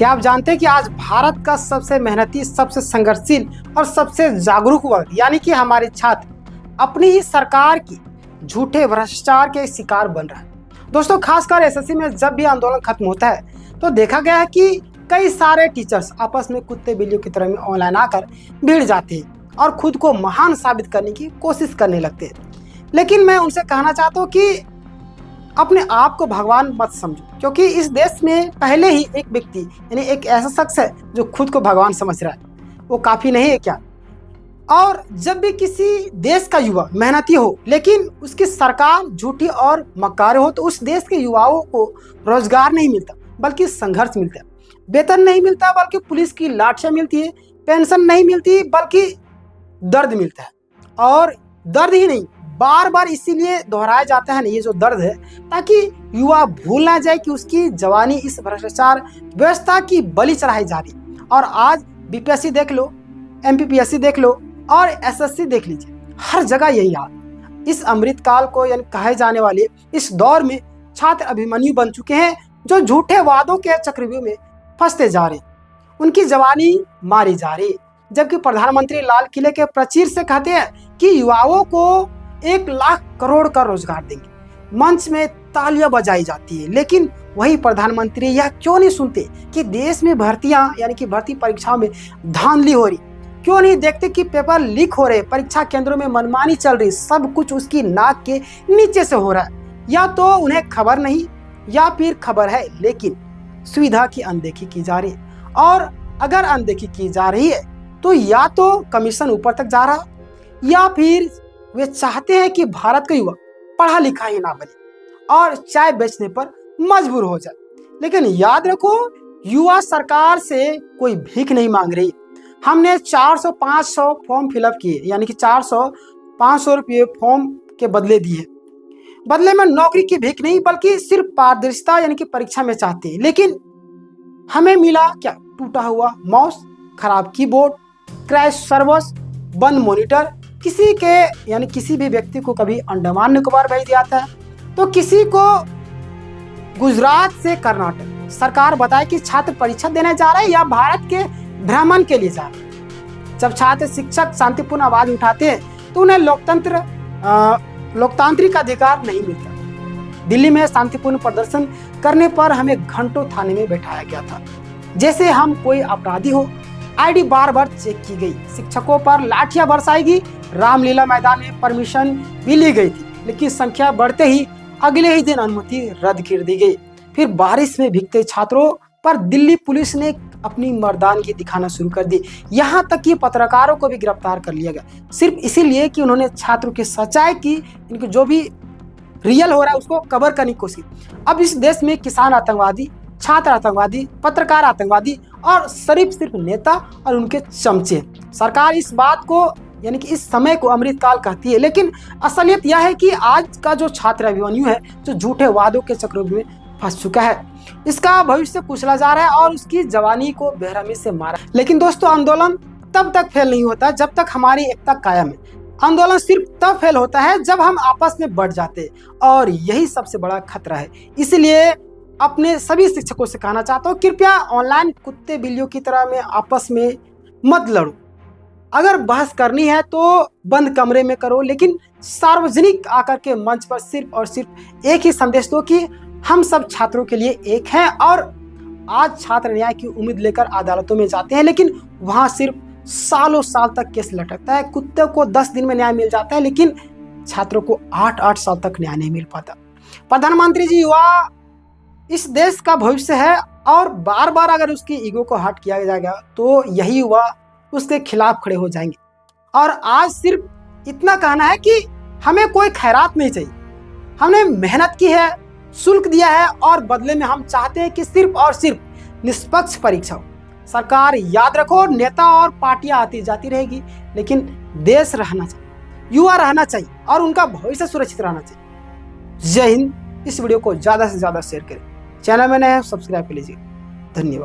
क्या आप जानते हैं कि आज भारत का सबसे मेहनती, सबसे संघर्षशील और सबसे जागरूक वर्ग यानी कि हमारे छात्र अपनी ही सरकार की झूठे भ्रष्टाचार के शिकार बन रहा है। दोस्तों, खासकर एसएससी में जब भी आंदोलन खत्म होता है तो देखा गया है कि कई सारे टीचर्स आपस में कुत्ते बिल्लियों की तरह ऑनलाइन आकर भिड़ जाते हैं और खुद को महान साबित करने की कोशिश करने लगते हैं। लेकिन मैं उनसे कहना चाहता हूँ कि अपने आप को भगवान मत समझो, क्योंकि इस देश में पहले ही एक व्यक्ति यानी एक ऐसा शख्स है जो खुद को भगवान समझ रहा है। वो काफ़ी नहीं है क्या? और जब भी किसी देश का युवा मेहनती हो लेकिन उसकी सरकार झूठी और मक्कार हो तो उस देश के युवाओं को रोजगार नहीं मिलता बल्कि संघर्ष मिलता है। वेतन नहीं मिलता बल्कि पुलिस की लाठियां मिलती है। पेंशन नहीं मिलती बल्कि दर्द मिलता है। और दर्द ही नहीं, बार बार इसीलिए दोहराया जाता है ना ये जो दर्द है, ताकि युवा भूल ना जाए कि उसकी जवानी इस भ्रष्टाचार व्यवस्था की बलि चढ़ाई जा रही। और आज बीपीएससी देख लो, एमपीपीएससी देख लो और एसएससी देख लीजिए, हर जगह यही हाल। इस अमृतकाल को यानी कहे जाने वाले इस दौर में छात्र अभिमन्यु बन चुके हैं जो झूठे वादों के चक्रव्यूह में फंसते जा रहे हैं। उनकी जवानी मारी जा रही है, जबकि प्रधानमंत्री लाल किले के प्राचीर से कहते हैं कि युवाओं को 1 लाख करोड़ का रोजगार देंगे। मंच में तालियां बजाई जाती है, लेकिन वही प्रधानमंत्री यह क्यों नहीं सुनते कि देश में भर्तियां यानी कि भर्ती परीक्षाओं में धांधली हो रही? क्यों नहीं देखते कि पेपर लीक हो रहे, परीक्षा केंद्रों में मनमानी चल रही, सब कुछ उसकी नाक के नीचे से हो रहा है? या तो उन्हें खबर नहीं या फिर खबर है लेकिन सुविधा की अनदेखी की जा रही है। और अगर अनदेखी की जा रही है तो या तो कमीशन ऊपर तक जा रहा या फिर वे चाहते हैं कि भारत का युवा पढ़ा लिखा ही ना बने और चाय बेचने पर मजबूर हो जाए। लेकिन याद रखो, युवा सरकार से कोई भीख नहीं मांग रही। हमने 400-500 फॉर्म फिलअप किए, यानी कि 400-500 रुपये फॉर्म के बदले दिए। बदले में नौकरी की भीख नहीं बल्कि सिर्फ पारदर्शिता यानी कि परीक्षा में चाहते हैं। लेकिन हमें मिला क्या? टूटा हुआ माउस, खराब कीबोर्ड, क्रैश सर्वर्स, बंद मॉनिटर। किसी के यानी किसी भी व्यक्ति को कभी अंडमान निकोबार भेज दिया था तो किसी को गुजरात से कर्नाटक। सरकार बताए कि छात्र परीक्षा देने जा रहे हैं या भारत के भ्रमण के लिए जा रहे हैं। जब छात्र शिक्षक शांतिपूर्ण आवाज उठाते हैं तो उन्हें लोकतांत्रिक अधिकार नहीं मिलता। दिल्ली में शांतिपूर्ण प्रदर्शन करने पर हमें घंटों थाने में बैठाया गया था, जैसे हम कोई अपराधी हो। आईडी बार बार चेक की गई, शिक्षकों पर लाठियां बरसाई गई, रामलीला मैदान में परमिशन भी ली गई थी, लेकिन संख्या बढ़ते ही अगले ही दिन अनुमति रद्द कर दी गई। फिर बारिश में भीगते छात्रों पर दिल्ली पुलिस ने अपनी मर्दानगी दिखाना शुरू कर दी। यहाँ तक कि पत्रकारों को भी गिरफ्तार कर लिया गया, सिर्फ इसीलिए कि उन्होंने छात्रों की सच्चाई की, इनकी जो भी रियल हो रहा है उसको कवर करने की कोशिश। अब इस देश में किसान आतंकवादी, छात्र आतंकवादी, पत्रकार आतंकवादी और सिर्फ नेता और उनके चमचे। सरकार इस बात को यानी कि इस समय को अमृतकाल कहती है, लेकिन असलियत यह है कि आज का जो छात्र अभिमन्यु है जो झूठे वादों के चक्रव्यूह में फंस चुका है, इसका भविष्य कुचला जा रहा है और उसकी जवानी को बेरहमी से मारा। लेकिन दोस्तों, आंदोलन तब तक फेल नहीं होता जब तक हमारी एकता कायम है। आंदोलन सिर्फ तब फेल होता है जब हम आपस में बढ़ जाते हैं, और यही सबसे बड़ा खतरा है। इसलिए अपने सभी शिक्षकों से कहना चाहता हूँ, कृपया ऑनलाइन कुत्ते बिल्लियों की तरह में आपस में मत लड़ो। अगर बहस करनी है तो बंद कमरे में करो, लेकिन सार्वजनिक आकर के मंच पर सिर्फ और सिर्फ एक ही संदेश दो कि हम सब छात्रों के लिए एक हैं। और आज छात्र न्याय की उम्मीद लेकर अदालतों में जाते हैं, लेकिन वहां सिर्फ सालों साल तक केस लटकता है। कुत्ते को 10 दिन में न्याय मिल जाता है, लेकिन छात्रों को 8-8 साल तक न्याय नहीं मिल पाता। प्रधानमंत्री जी, युवा इस देश का भविष्य है, और बार बार अगर उसकी ईगो को हर्ट किया जाएगा तो यही युवा उसके खिलाफ खड़े हो जाएंगे। और आज सिर्फ इतना कहना है कि हमें कोई खैरात नहीं चाहिए। हमने मेहनत की है, शुल्क दिया है, और बदले में हम चाहते हैं कि सिर्फ और सिर्फ निष्पक्ष परीक्षा हो। सरकार याद रखो, नेता और पार्टियां आती जाती रहेगी, लेकिन देश रहना चाहिए, युवा रहना चाहिए और उनका भविष्य सुरक्षित रहना चाहिए। जय हिंद। इस वीडियो को ज्यादा से ज्यादा शेयर करें, चैनल में नए हैं सब्सक्राइब कर लीजिए। धन्यवाद।